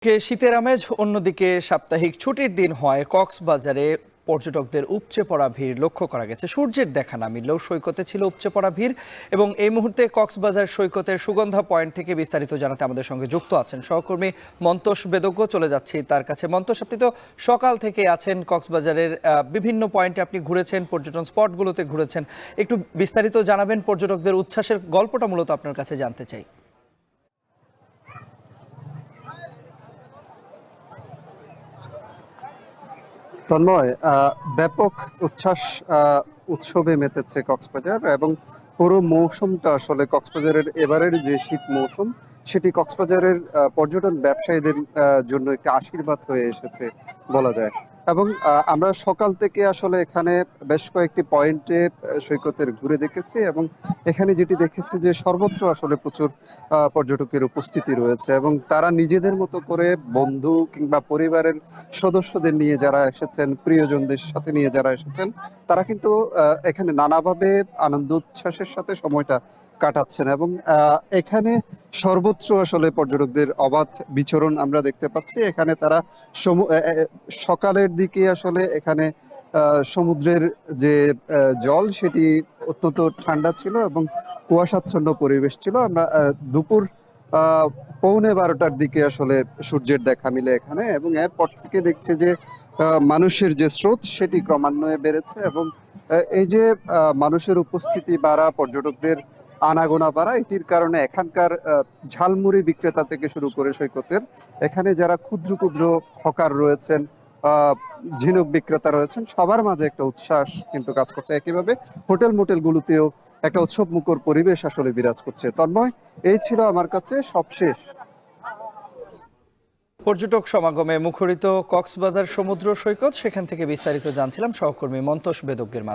শীতের আমেজ, অন্যদিকে সাপ্তাহিক ছুটির দিন হয় কক্সবাজারে পর্যটকদের উপচে পড়া ভিড় লক্ষ্য করা গেছে। সূর্যের দেখা না মিললেও সৈকতে ছিল উপচে পড়া ভিড়। এবং এই মুহূর্তে কক্সবাজার সৈকতের সুগন্ধা পয়েন্ট থেকে বিস্তারিত জানাতে আমাদের সঙ্গে যুক্ত আছেন সহকর্মী মন্তোষ বেদজ্ঞ। চলে যাচ্ছি তার কাছে। মন্তোষ, আপনি তো সকাল থেকে আছেন কক্সবাজারের বিভিন্ন পয়েন্টে, আপনি ঘুরেছেন, পর্যটন স্পটগুলোতে ঘুরেছেন, একটু বিস্তারিত জানাবেন। পর্যটকদের উচ্ছ্বাসের গল্পটা মূলত আপনার কাছে জানতে চাই। তন্ময়, ব্যাপক উচ্ছ্বাস উৎসবে মেতেছে কক্সবাজার এবং পুরো মৌসুমটা আসলে কক্সবাজারের এবারের যে শীত মৌসুম সেটি কক্সবাজারের পর্যটন ব্যবসায়ীদের জন্য একটি আশীর্বাদ হয়ে এসেছে বলা যায়। এবং আমরা সকাল থেকে আসলে এখানে বেশ কয়েকটি পয়েন্টে সৈকতের ঘুরে দেখেছি এবং এখানে যেটি দেখেছি যে সর্বত্র আসলে প্রচুর পর্যটকের উপস্থিতি রয়েছে এবং তারা নিজেদের মতো করে বন্ধু কিংবা পরিবারের সদস্যদের নিয়ে যারা এসেছেন, প্রিয়জনদের সাথে নিয়ে যারা এসেছেন, তারা কিন্তু এখানে নানাভাবে আনন্দ উচ্ছ্বাসের সাথে সময়টা কাটাচ্ছেন এবং এখানে সর্বত্র আসলে পর্যটকদের অবাধ বিচরণ আমরা দেখতে পাচ্ছি। এখানে তারা সকালের দিকে আসলে এখানে সমুদ্রের যে জল সেটি অত্যন্ত ঠান্ডা ছিল এবং কুয়াশাচ্ছন্ন পরিবেশ ছিল। আমরা দুপুর 11:45টার দিকে আসলে সূর্যের দেখা মিলে এখানে এবং এরপর থেকে দেখছি যে মানুষের যে স্রোত সেটি ক্রমান্বয়ে বেড়েছে এবং এই যে মানুষের উপস্থিতি বাড়া, পর্যটকদের আনাগোনা বাড়া, এটির কারণে এখানকার ঝালমুড়ি বিক্রেতা থেকে শুরু করে সৈকতের এখানে যারা ক্ষুদ্র ক্ষুদ্র হকার রয়েছেন, ঝিনুক বিক্রেতা রয়েছেন, সবার মাঝে একটা উচ্ছ্বাস কিন্তু কাজ করছে। একইভাবে হোটেল মোটেলগুলোতেও একটা উৎসব মুখর পরিবেশ আসলে বিরাজ করছে। তন্ময়, এই ছিল আমার কাছে সবশেষ। পর্যটক সমাগমে মুখরিত কক্সবাজার সমুদ্র সৈকত, সেখান থেকে বিস্তারিত জানছিলাম সহকর্মী মন্তোষ বেদজ্ঞের মাধ্যমে।